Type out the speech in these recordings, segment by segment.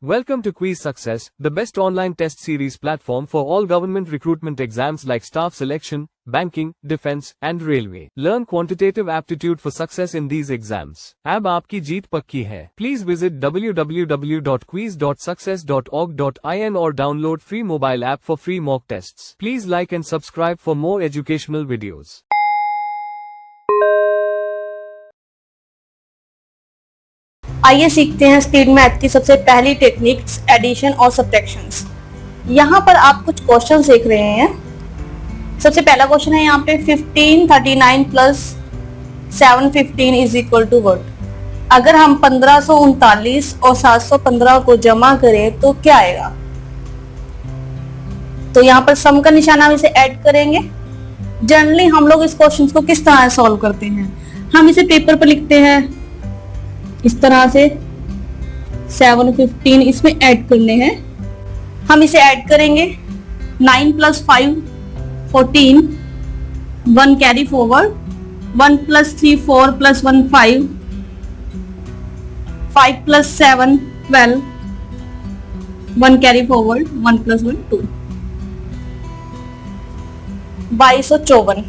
Welcome to Quiz Success, the best online test series platform for all government recruitment exams like staff selection, banking, defense, and railway. Learn quantitative aptitude for success in these exams. अब आपकी जीत पक्की है. Please visit www.quiz.success.org.in or download free mobile app for free mock tests. Please like and subscribe for more educational videos. आइए सीखते हैं speed math की सबसे पहली टेक्निक्स एडिशन और सब्ट्रैक्शंस। यहाँ पर आप कुछ क्वेश्चन देख रहे हैं। सबसे पहला क्वेश्चन है यहाँ पे 1539 plus 715 is equal to what. अगर हम 1539 और 715 को जमा करें तो क्या आएगा। तो यहाँ पर सम का निशान हम इसे ऐड करेंगे। जनरली हम लोग इस क्वेश्चन को किस तरह सॉल्व करते हैं, हम इसे पेपर पर लिखते हैं इस तरह से। 715 इसमें ऐड करने हैं, हम इसे ऐड करेंगे। 9 plus 5 14, 1 carry forward, 1 plus 3 4 plus 1 5, 5 plus 7 12, 1 carry forward, 1 plus 1 2, 2254।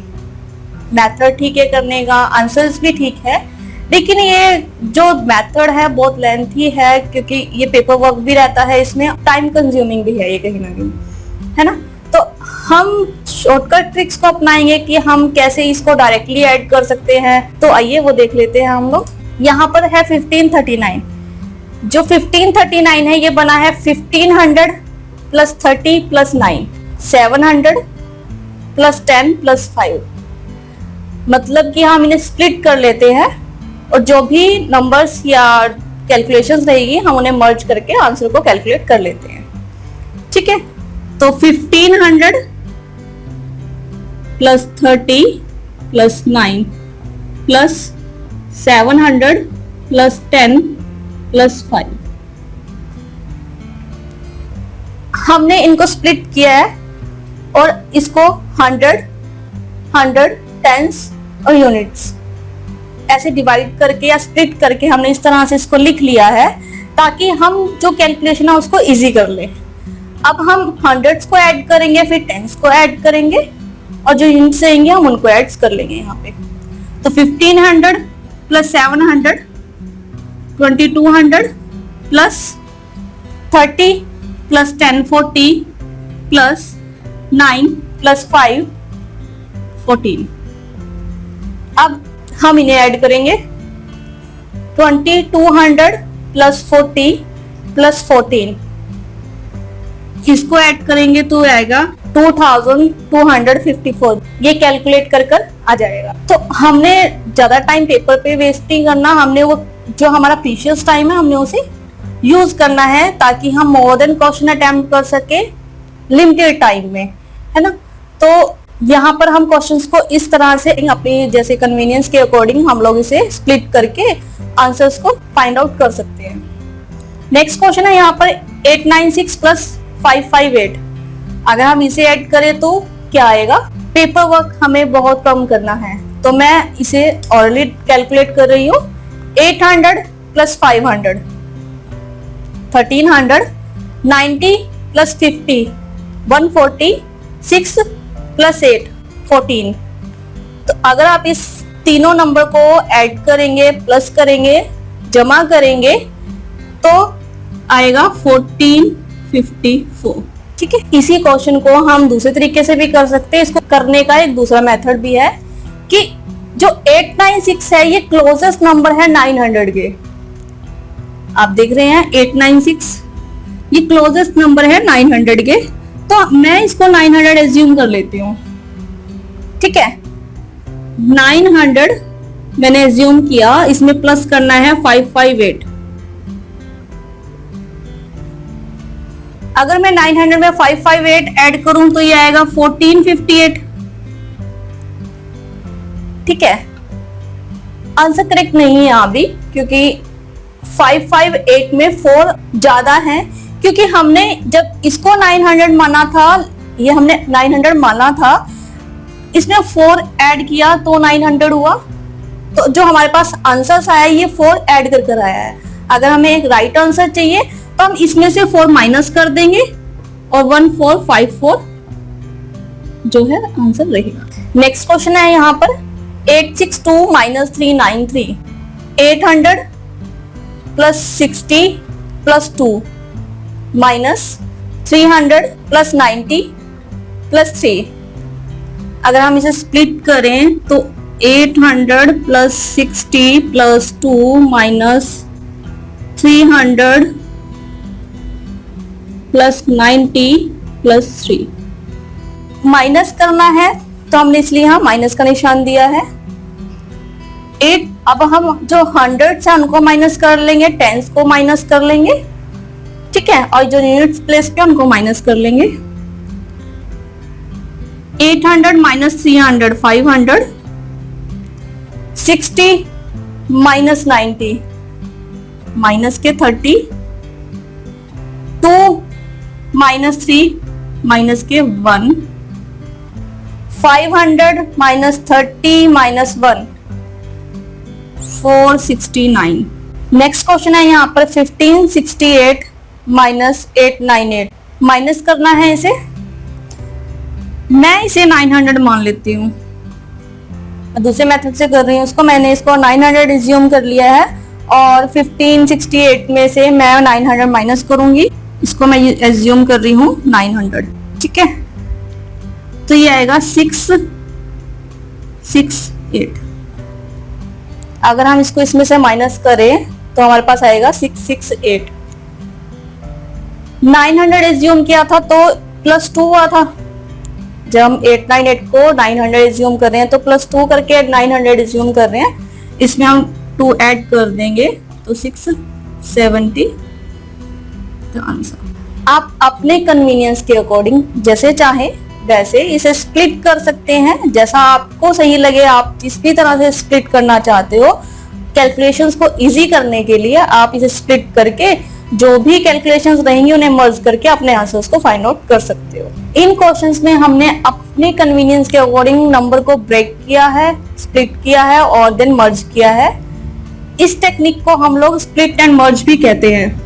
Method ठीक है करने का, आंसर्स भी ठीक है, लेकिन ये जो मेथड है बहुत लेंथी है क्योंकि ये पेपर वर्क भी रहता है, इसमें टाइम कंज्यूमिंग भी है ये कहीं ना कहीं, है ना। तो हम शॉर्टकट ट्रिक्स को अपनाएंगे कि हम कैसे इसको डायरेक्टली ऐड कर सकते हैं। तो आइए वो देख लेते हैं हम लोग। यहाँ पर है 1539। जो 1539 है ये बना है 1500 प्लस 30 प्लस 9, 700 प्लस 10 प्लस 5। मतलब कि हम इन्हें स्प्लिट कर लेते हैं और जो भी नंबर्स या कैलकुलेशंस रहेगी हम उन्हें मर्ज करके आंसर को कैलकुलेट कर लेते हैं। ठीक है, तो 1500 plus 30 plus 9 plus 700 plus 10 plus 5। हमने इनको स्प्लिट किया है और इसको 100 टेंस और यूनिट्स ऐसे डिवाइड करके या स्प्लिट करके हमने इस तरह से इसको लिख लिया है ताकि हम जो कैलकुलेशन है उसको इजी कर ले। अब हम हंड्रेड्स को ऐड करेंगे, फिर टेंस को ऐड करेंगे और जो यूनिट्स रहेंगे हम उनको ऐड कर लेंगे यहाँ पे। तो 1500 plus 700 2200 plus 30 plus 10 40 plus 9 plus 5 14। अब हम इन्हें ऐड करेंगे। 2200 प्लस 40 प्लस 14, इसको ऐड करेंगे तो आएगा 2254। ये कैलकुलेट कर आ जाएगा। तो हमने ज्यादा टाइम पेपर पे वेस्ट नहीं करना, हमने वो जो हमारा प्रीशियस टाइम है हमने उसे यूज करना है ताकि हम मोर देन क्वेश्चन अटेम्प्ट कर सके लिमिटेड टाइम में, है ना। तो यहाँ पर हम क्वेश्चंस को इस तरह से अपनी जैसे कन्वीनियंस के अकॉर्डिंग हम लोग इसे स्प्लिट करके आंसर्स को फाइंड आउट कर सकते हैं। नेक्स्ट क्वेश्चन है यहाँ पर 896 प्लस 558। अगर हम इसे ऐड करें तो क्या आएगा। पेपर वर्क हमें बहुत कम करना है तो मैं इसे ऑलरेडी कैलकुलेट कर रही हूँ। 800 प्लस 500 1300, 90 प्लस 50 140, 6 प्लस 8 14। तो अगर आप इस तीनों नंबर को ऐड करेंगे, प्लस करेंगे, जमा करेंगे तो आएगा 1454। ठीक है, इसी क्वेश्चन को हम दूसरे तरीके से भी कर सकते हैं। इसको करने का एक दूसरा मेथड भी है कि जो 896 है ये क्लोजेस्ट नंबर है 900 के। आप देख रहे हैं 896 ये क्लोजेस्ट नंबर है 900 के, तो मैं इसको 900 एज्यूम कर लेती हूँ। ठीक है, 900 मैंने एज्यूम किया, इसमें प्लस करना है 558। अगर मैं 900 में 558 ऐड करूं तो ये आएगा 1458। ठीक है, आंसर करेक्ट नहीं है यहाँ भी क्योंकि 558 में 4 ज्यादा है, क्योंकि हमने जब इसको 900 माना था, ये हमने 900 माना था, इसमें 4 ऐड किया तो 900 हुआ। तो जो हमारे पास आंसर आया ये 4 ऐड कर आया है। अगर हमें एक राइट आंसर चाहिए तो हम इसमें से 4 माइनस कर देंगे और 1454 जो है आंसर रहेगा। नेक्स्ट क्वेश्चन है यहाँ पर 862 minus 393, 800 plus 60 plus 2 minus 300 plus 90 plus 3। अगर हम इसे स्प्लिट करें तो 800 plus 60 plus 2 minus 300 plus 90 plus 3। Minus करना है तो हमने इसलिए यहाँ माइनस का निशान दिया है। 8 अब हम जो 100 से उनको माइनस कर लेंगे, टेंस को माइनस कर लेंगे, ठीक है, और जो यूनिट्स प्लेस पे उनको माइनस कर लेंगे। 800 माइनस 300 500, 60 माइनस 90 माइनस के 30, 2 माइनस 3 माइनस के 1, 500 माइनस 30 माइनस 1 469। नेक्स्ट क्वेश्चन है यहाँ पर 1568 माइनस 898। माइनस करना है इसे, मैं इसे 900 मान लेती हूँ, दूसरे मेथड से कर रही हूँ उसको। मैंने इसको 900 एज्यूम कर लिया है और 1568 में से मैं 900 माइनस करूंगी, इसको मैं एज्यूम कर रही हूँ 900, ठीक है। तो ये आएगा 668। अगर हम इसको इसमें से माइनस करें तो हमारे पास आएगा 668। 900 एज्यूम किया था तो प्लस 2 हुआ था। जब हम 898 को 900 एज्यूम कर रहे हैं तो प्लस 2 करके 900 एज्यूम कर रहे हैं, इसमें हम 2 ऐड कर देंगे तो 670 का आंसर। आप अपने कन्वीनियंस के अकॉर्डिंग जैसे चाहें वैसे इसे स्प्लिट कर सकते हैं, जैसा आपको सही लगे। आप जिस भी तरह से स्प्लिट करना चाहते हो, कैलकुलेशंस को इजी करने के लिए आप इसे स्प्लिट करके जो भी कैलकुलेशंस रहेंगी उन्हें मर्ज करके अपने आंसर्स को फाइंड आउट कर सकते हो। इन क्वेश्चंस में हमने अपने कन्वीनियंस के अकॉर्डिंग नंबर को ब्रेक किया है, स्प्लिट किया है और देन मर्ज किया है। इस टेक्निक को हम लोग स्प्लिट एंड मर्ज भी कहते हैं।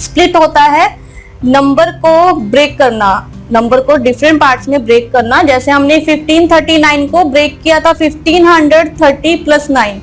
स्प्लिट होता है नंबर को ब्रेक करना, नंबर को डिफरेंट पार्ट्स में ब्रेक करना। जैसे हमने 1539 को ब्रेक किया था 1530 प्लस 9,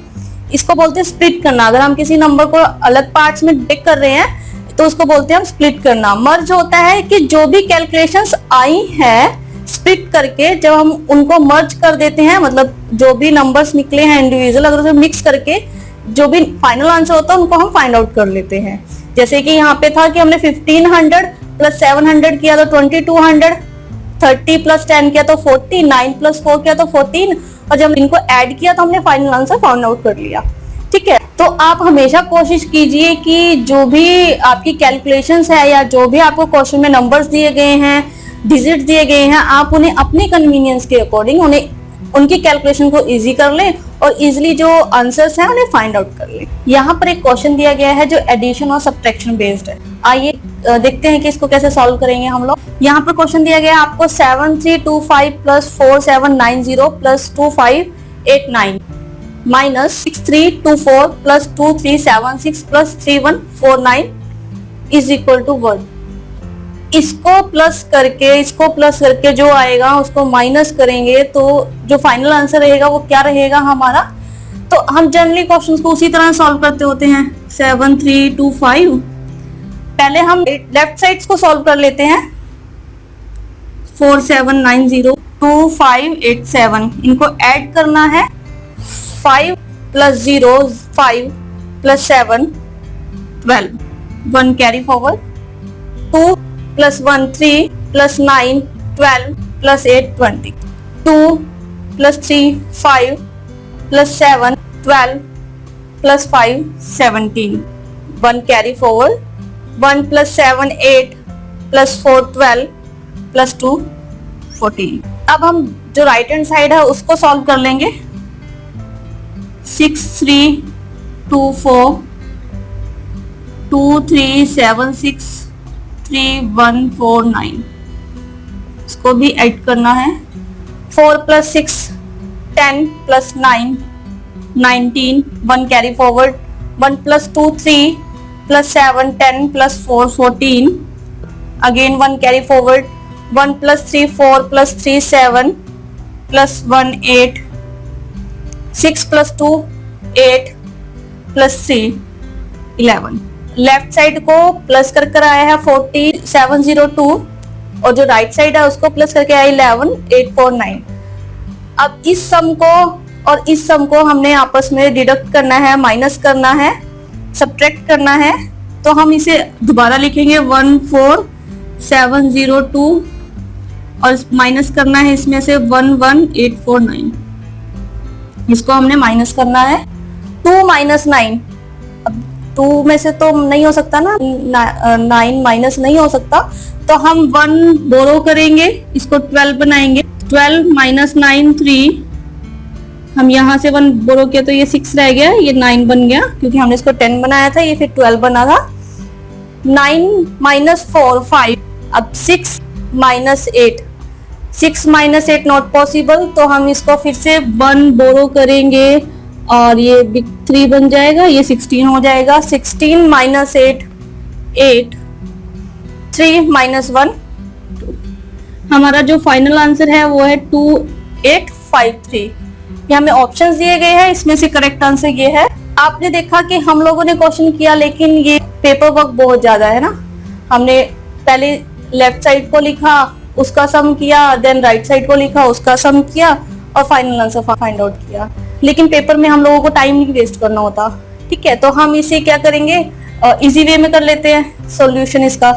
इसको बोलते हैं स्प्लिट करना। अगर हम किसी नंबर को अलग पार्ट्स में ब्रेक कर रहे हैं तो उसको बोलते हैं हम स्प्लिट करना। मर्ज होता है कि जो भी कैलकुलेशंस आई हैं स्प्लिट करके जब हम उनको मर्ज कर देते हैं, मतलब जो भी नंबर्स निकले हैं इंडिविजुअल, अगर उसे मिक्स करके जो भी फाइनल आंसर होता है उनको हम फाइंड आउट कर लेते हैं। जैसे कि यहाँ पे था कि हमने 1500 प्लस 700 किया तो 2200, 30 प्लस 10 किया तो 40, 9 प्लस 4 किया तो 14, और जब इनको ऐड किया तो हमने फाइनल आंसर फाइंड आउट कर लिया, ठीक है। तो आप हमेशा कोशिश कीजिए कि जो भी आपकी कैलकुलेशंस है या जो भी आपको क्वेश्चन में नंबर्स दिए गए हैं, डिजिट दिए गए हैं, आप उन्हें अपने कन्वीनियंस के अकॉर्डिंग उन्हें उनकी कैलकुलेशन को इजी कर लें और इजीली जो आंसर्स हैं उन्हें फाइंड आउट कर लें। यहाँ पर एक क्वेश्चन दिया गया है जो एडिशन और सब्ट्रैक्शन बेस्ड है। आइए देखते हैं कि इसको कैसे सॉल्व करेंगे हम लोग। यहाँ पर क्वेश्चन दिया गया है आपको 7325 plus 4790 plus 2589 minus 6324 plus 2376 plus 3149 is equal to 1। इसको प्लस करके जो आएगा उसको माइनस करेंगे तो जो फाइनल आंसर रहेगा वो क्या रहेगा हमारा। तो हम जनरली क्वेश्चंस को उसी तरह सॉल्व करते होते हैं। 7325 पहले हम लेफ्ट साइड्स को सॉल्व कर लेते हैं। 4790 2587 इनको ऐड करना है। 5 plus 0 5 plus 7 12 1 carry forward. 2 plus 1 3 plus 9 12 plus 8 20 2 plus 3 5 plus 7 12 plus 5 17 1 carry forward. 1 plus 7 8 plus 4 12 plus 2 14। अब हम जो राइट हैंड साइड है उसको सॉल्व कर लेंगे। 6 3 2 4 2 3 7 6 3 1 4 9 इसको भी ऐड करना है। 4 plus 6 10 plus 9, 19, 1 carry forward, 1 plus 2, 3, plus 7, 10, plus 4, 14, again 1 carry forward, 1 plus 3, 4, plus 3, 7, plus 1, 8, 6 plus 2, 8, plus 3, 11. Left side को प्लस कर कर आया है 4702 और जो राइट साइड है उसको प्लस करके आया 11849. अब इस सम को और इस सम को हमने आपस में डिडक्ट करना है, माइनस करना है, सब्ट्रैक्ट करना है. तो हम इसे दोबारा लिखेंगे 14702 और माइनस करना है इसमें से 11849. इसको हमने माइनस करना है. 2 माइनस 9, अब 2 में से तो नहीं हो सकता ना, 9 माइनस नहीं हो सकता, तो हम 1 बोरो करेंगे, इसको 12 बनाएंगे. 12 माइनस 9 3, हम यहाँ से 1 बोरो किया तो ये 6 रह गया, ये 9 बन गया क्योंकि हमने इसको 10 बनाया था, ये फिर 12 बना था. 9 माइनस 4 5, अब 6 माइनस 8, 6 माइनस 8 नॉट पॉसिबल, तो हम इसको फिर से 1 बोरो करेंगे और ये बिग 3 बन जाएगा, ये 16 हो जाएगा. 16 माइनस 8 8, 3 माइनस 1 2. हमारा जो फाइनल आंसर है वो है 2853. ये हमें ऑप्शंस दिए गए हैं, इसमें से करेक्ट आंसर ये है. आपने देखा कि हम लोगों ने क्वेश्चन किया लेकिन ये पेपर वर्क बहुत ज्यादा है ना. हमने पहले लेफ्ट साइड को लिखा, उसका सम किया, देन राइट साइड को लिखा, उसका सम किया और फाइनल आंसर फाइंड आउट किया. लेकिन पेपर में हम लोगों को टाइम नहीं वेस्ट करना होता. ठीक है, तो हम इसे क्या करेंगे, इजी वे में कर लेते हैं सॉल्यूशन. इसका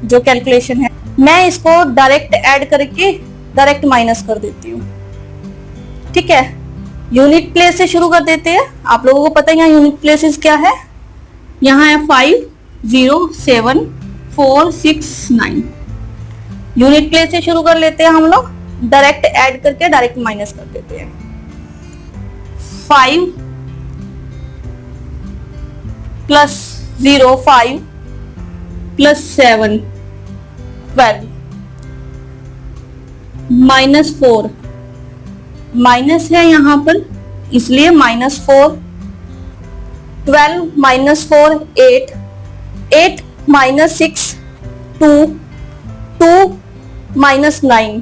जो कैलकुलेशन है मैं इसको डायरेक्ट ऐड करके डायरेक्ट माइनस कर देती हूँ. ठीक है, यूनिट प्लेस से शुरू कर देते हैं. आप लोगों को पता है यहाँ यूनिट प्लेसेस क्या है. यहाँ है 5 0 7 4 6 9. यूनिट प्लेस से शुरू कर लेते हैं हम लोग, डायरेक्ट ऐड करके डायरेक्ट माइनस कर देते हैं. 5 प्लस 0 5 प्लस 7 12 माइनस 4, माइनस है यहाँ पर इसलिए minus 4. 12 minus 4 8, 8 minus 6 2, 2 minus 9,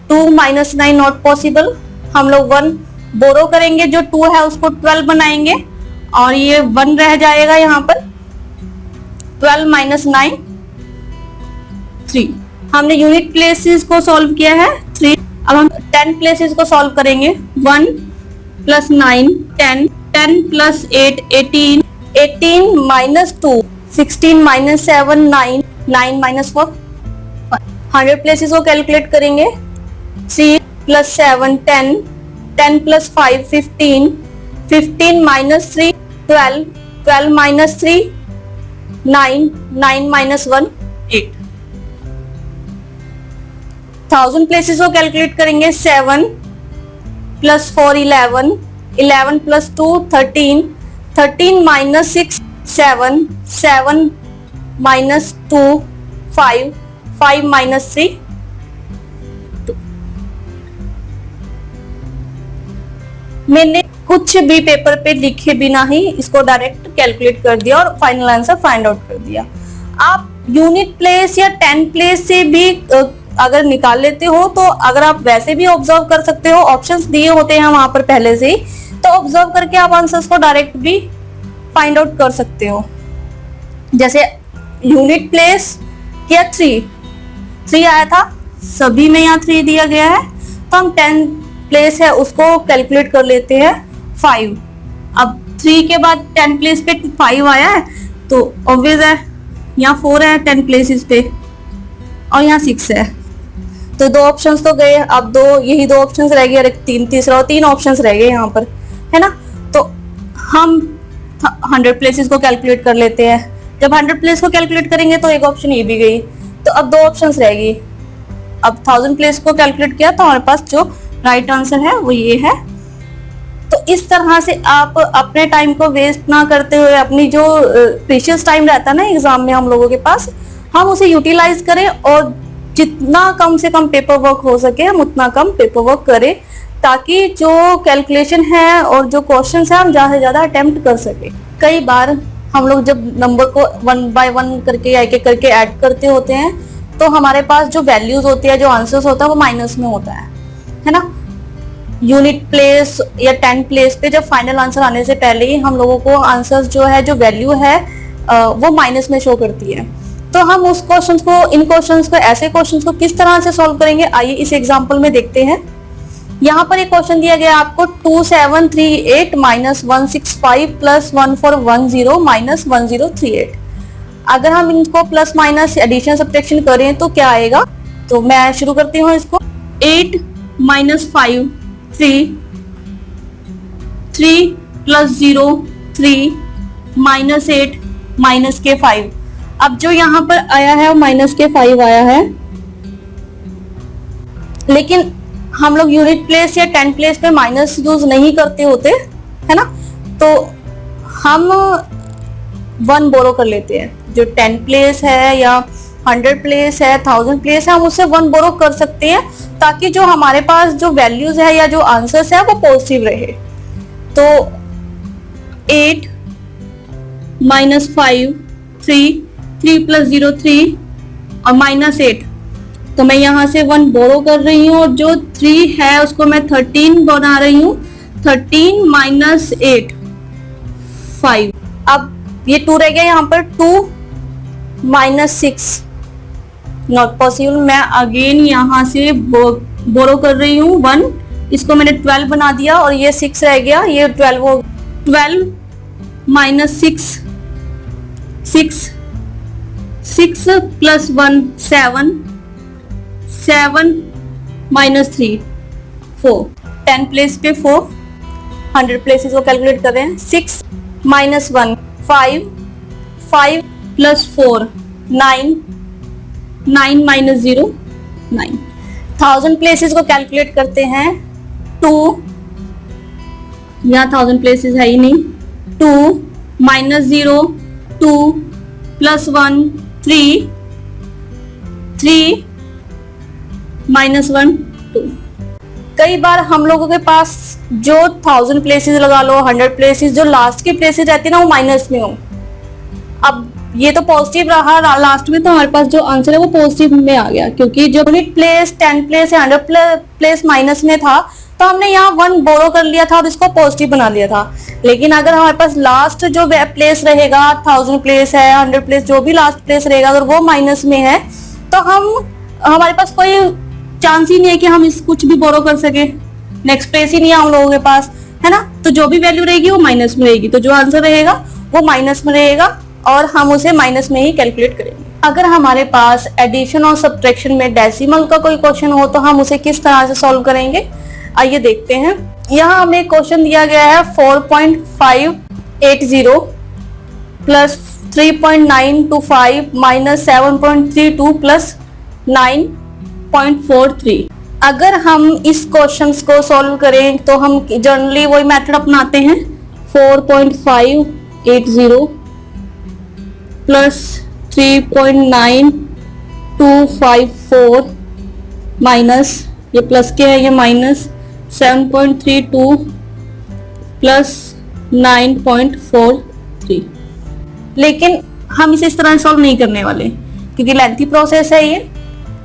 2 minus 9 not possible. हम लोग 1 बोरो करेंगे, जो 2 है उसको 12 बनाएंगे और ये 1 रह जाएगा यहाँ पर. 12 माइनस 9 3. हमने यूनिट प्लेसेस को सॉल्व किया है 3. अब हम 10 प्लेसेस को सॉल्व करेंगे. 1 plus 9 10, 10 plus 8 18, 18 minus 2 16 minus 7 9, 9 minus 4. 100 places को कैलकुलेट करेंगे. 3 plus 7 10, 10 plus 5 15, 15 minus 3 12, 12 minus 3 9, 9 minus 1 8. 1000 places को कैलकुलेट करेंगे. 7 plus 4 11, 11 plus 2 13, 13 minus 6 7, 7 minus 2 5, 5 minus 3 2. मैंने कुछ भी पेपर पे लिखे बिना ही इसको डायरेक्ट कैलकुलेट कर दिया और फाइनल आंसर फाइंड आउट कर दिया. आप यूनिट प्लेस या 10 प्लेस से भी अगर निकाल लेते हो तो अगर आप वैसे भी ऑब्जर्व कर सकते हो, ऑप्शंस दिए होते हैं वहां पर पहले से ही, तो ऑब्जर्व करके आप आंसर्स को डायरेक्ट भी फाइंड आउट कर सकते हो. जैसे यूनिट प्लेस किया 3 आया था, सभी में यहाँ 3 दिया गया है, तो हम 10 प्लेस है उसको कैलकुलेट कर लेते हैं 5. अब 3 के बाद 10 प्लेस पे 5 आया है तो ऑब्वियस है यहाँ 4 है 10 प्लेसेस पे और यहाँ 6 है, तो 2 ऑप्शंस तो गए. अब यही 2 ऑप्शंस रह गए और एक तीसरा 3 ऑप्शंस रह गए यहाँ पर, है ना. तो हम 100 प्लेसेस को कैलकुलेट कर लेते हैं. जब 100 प्लेस को कैलकुलेट करेंगे तो एक ऑप्शन ये भी गई, तो अब 2 ऑप्शंस रह गई. अब 1000 प्लेस को कैलकुलेट किया तो हमारे पास जो राइट आंसर है वो ये है. तो इस तरह से आप अपने टाइम को वेस्ट ना करते हुए, अपनी जो प्रीशियस टाइम रहता है ना एग्जाम में हम लोगों के पास, हम उसे यूटिलाइज करें और जितना कम से कम पेपर वर्क हो सके हम उतना कम पेपर वर्क करें, ताकि जो कैलकुलेशन है और जो क्वेश्चन है हम ज़्यादा से ज़्यादा अटेम्प्ट कर सके। कई बार हम लोग जब नंबर को 1 बाय 1 करके या एक करके ऐड करते होते हैं तो हमारे पास जो वैल्यूज होती है, जो आंसर्स होता है वो माइनस में होता है ना। यूनिट प्लेस या 10 प्लेस पे जब फाइनल आंसर आने से पहले ही हम लोगों को आंसर्स जो है, जो वैल्यू है वो माइनस में शो करती है। तो हम उस क्वेश्चंस को, इन क्वेश्चंस को, ऐसे क्वेश्चंस को किस तरह से सॉल्व करेंगे, आइए इस एग्जांपल में देखते हैं। यहाँ पर एक क्वेश्चन दिया गया आपको 2738 माइनस 165 प्लस 1410 माइनस 1038। अगर हम इनको प्लस माइनस एडिशन सब्ट्रैक्शन करें तो क्या आएगा। तो मैं शुरू करती हूँ इसको। 8 माइनस 5 3, 3 प्लस 0 3 माइनस 8 माइनस के 5। अब जो यहाँ पर आया है वो माइनस के 5 आया है, लेकिन हम लोग यूनिट प्लेस या 10 प्लेस पे माइनस यूज नहीं करते होते है ना। तो हम 1 बोरो कर लेते हैं। जो 10 प्लेस है या 100 प्लेस है, 1000 प्लेस है, हम उससे 1 बोरो कर सकते हैं ताकि जो हमारे पास जो वैल्यूज है या जो आंसर्स है वो पॉजिटिव रहे। तो 8 माइनस 5 3, 3 प्लस 0 3 और माइनस 8। तो मैं यहाँ से 1 बोरो कर रही हूँ और जो 3 है उसको मैं 13 बना रही हूँ। 13 माइनस 8 5। अब ये 2 रह गया यहाँ पर। 2 माइनस 6 नॉट पॉसिबल। मैं अगेन यहाँ से बोरो कर रही हूँ 1, इसको मैंने 12 बना दिया और ये 6 रह गया, ये 12 हो। 12 माइनस 6 6 प्लस 1 7 7 माइनस 3 4। 10 प्लेस पे 4, 100 प्लेसेस को कैलकुलेट कर रहे हैं। 6 माइनस 1 5 5 प्लस 4 9 9 माइनस 0 9। 1000 प्लेसेस को कैलकुलेट करते हैं। 2, यहाँ 1000 प्लेसेस है ही नहीं। 2 माइनस 0 2 प्लस 1 3 3 माइनस 1 2। कई बार हम लोगों के पास जो 1000 प्लेसेस लगा लो, 100 प्लेसेस, जो लास्ट की प्लेसेस रहती है ना वो माइनस में हो। अब ये तो पॉजिटिव रहा लास्ट में, तो हमारे पास जो आंसर है वो पॉजिटिव में आ गया, क्योंकि जो यूनिट प्लेस 10 प्लेस या 100 प्लेस माइनस में था तो हमने यहाँ 1 बोरो कर लिया था और इसको पॉजिटिव बना लिया था। लेकिन अगर हमारे पास लास्ट जो प्लेस रहेगा, 1000 प्लेस है, 100 प्लेस, जो भी लास्ट प्लेस रहेगा, अगर वो माइनस में है तो हमारे पास कोई चांस ही नहीं है कि हम इस कुछ भी बोरो कर सके। नेक्स्ट प्लेस ही नहीं है हम लोगों के पास, है ना। तो जो भी वैल्यू रहेगी वो माइनस में रहेगी, तो जो आंसर रहेगा वो माइनस में रहेगा और हम उसे माइनस में ही कैलकुलेट करेंगे। अगर हमारे पास एडिशन और सब्ट्रैक्शन में डेसिमल का कोई क्वेश्चन हो तो हम उसे किस तरह से सॉल्व करेंगे, आइए देखते हैं। यहाँ हमें क्वेश्चन दिया गया है 4.580 प्लस 3.925 माइनस 7.32 प्लस 9.43। अगर हम इस क्वेश्चंस को सॉल्व करें तो हम जनरली वही मेथड अपनाते हैं। 4.580 प्लस 3.9254 माइनस, ये प्लस के है, ये माइनस 7.32 प्लस 9.43। लेकिन हम इसे इस तरह सॉल्व नहीं करने वाले क्योंकि लेंथी प्रोसेस है ये,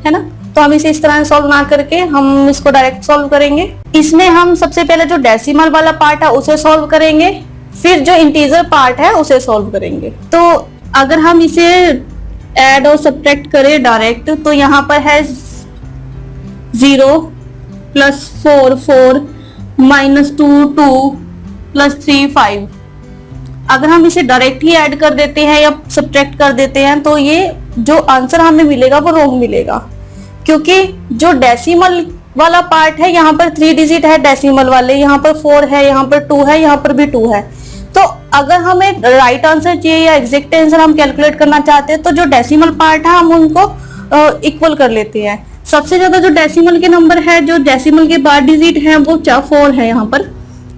है ना। तो हम इसे इस तरह सॉल्व ना करके हम इसको डायरेक्ट सॉल्व करेंगे। इसमें हम सबसे पहले जो डेसिमल वाला पार्ट है उसे सॉल्व करेंगे, फिर जो इंटीजर पार्ट है उसे सॉल्व करेंगे। तो अगर हम इसे ऐड और सब्ट्रैक्ट करें डायरेक्ट तो यहाँ पर है 0 प्लस 4 4 माइनस 2 2 प्लस 3 5। अगर हम इसे डायरेक्ट ही ऐड कर देते हैं या सब्ट्रैक्ट कर देते हैं तो ये जो आंसर हमें मिलेगा वो रॉन्ग मिलेगा, क्योंकि जो डेसिमल वाला पार्ट है यहाँ पर 3 डिजिट है डेसिमल वाले, यहाँ पर 4 है, यहाँ पर 2 है, यहाँ पर भी 2 है। तो अगर हमें राइट आंसर चाहिए या एग्जैक्ट आंसर हम कैलकुलेट करना चाहते हैं तो जो डेसिमल पार्ट है हम उनको इक्वल कर लेते हैं। सबसे ज्यादा जो डेसिमल के नंबर है, जो डेसिमल के बाद डिजिट है वो 4 है यहाँ पर,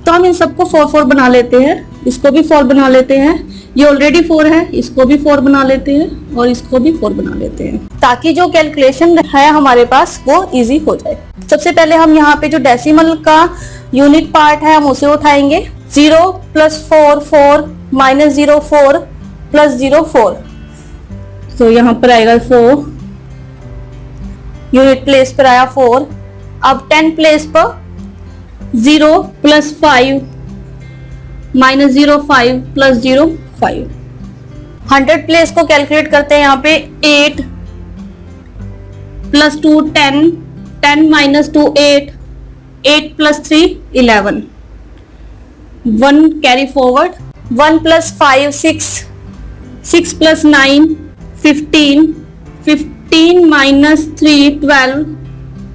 तो हम इन सबको 4 4 बना लेते हैं। इसको भी 4 बना लेते हैं, ये ऑलरेडी 4 है, इसको भी 4 बना लेते हैं और इसको भी 4 बना लेते हैं, ताकि जो कैलकुलेशन है हमारे पास वो इजी हो जाए। सबसे पहले हम यहाँ पे जो डेसिमल का यूनिट पार्ट है हम उसे उठाएंगे। 0 + 4 4 - 0 4 + 0 4, तो यहाँ पर आएगा 4, यूनिट प्लेस पर आया 4। अब 10 प्लेस पर 0 + 5 - 0 5 + 0 5। 100 प्लेस को कैलकुलेट करते हैं यहाँ पे 8 + 2 10, 10 - 2 8, 8 + 3 11, 1 कैरी फॉरवर्ड, 1 + 5 6, 6 + 9 15, 15 - 3 12,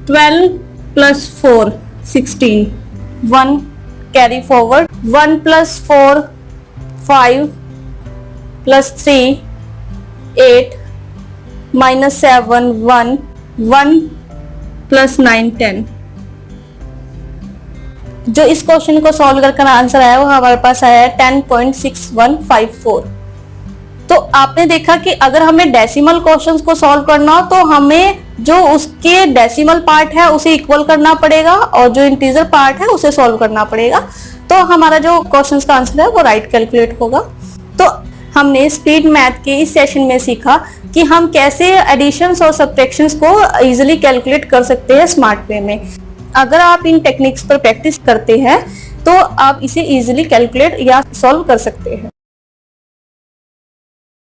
12 + 4 16, 1 कैरी फॉरवर्ड, 1 + 4 5 + 3 8 - 7 1, 1 + 9 10। जो इस क्वेश्चन को सॉल्व करके आंसर आया वो हमारे पास आया है 10.6154। तो आपने देखा कि अगर हमें डेसिमल क्वेश्चंस को सॉल्व करना हो तो हमें जो उसके डेसिमल पार्ट है उसे इक्वल करना पड़ेगा और जो इंटीजर पार्ट है उसे सॉल्व करना पड़ेगा, तो हमारा जो क्वेश्चंस का आंसर है वो राइट कैलकुलेट होगा। तो हमने स्पीड मैथ के इस सेशन में सीखा कि हम कैसे एडिशंस और सब्ट्रैक्शंस को इजीली कैलकुलेट कर सकते हैं स्मार्ट वे में। अगर आप इन टेक्निक्स पर प्रैक्टिस करते हैं तो आप इसे इजीली कैलकुलेट या सॉल्व कर सकते हैं।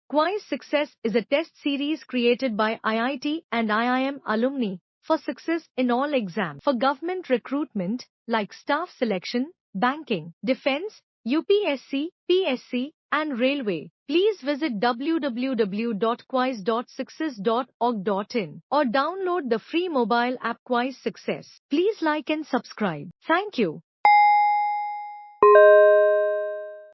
Quiz Success is a test series created by IIT and IIM alumni for success in all exams for government recruitment like staff selection, banking, defense, UPSC, PSC, and railway. Please visit www.quiz.success.org.in or download the free mobile app Quiz Success. Please like and subscribe. Thank you.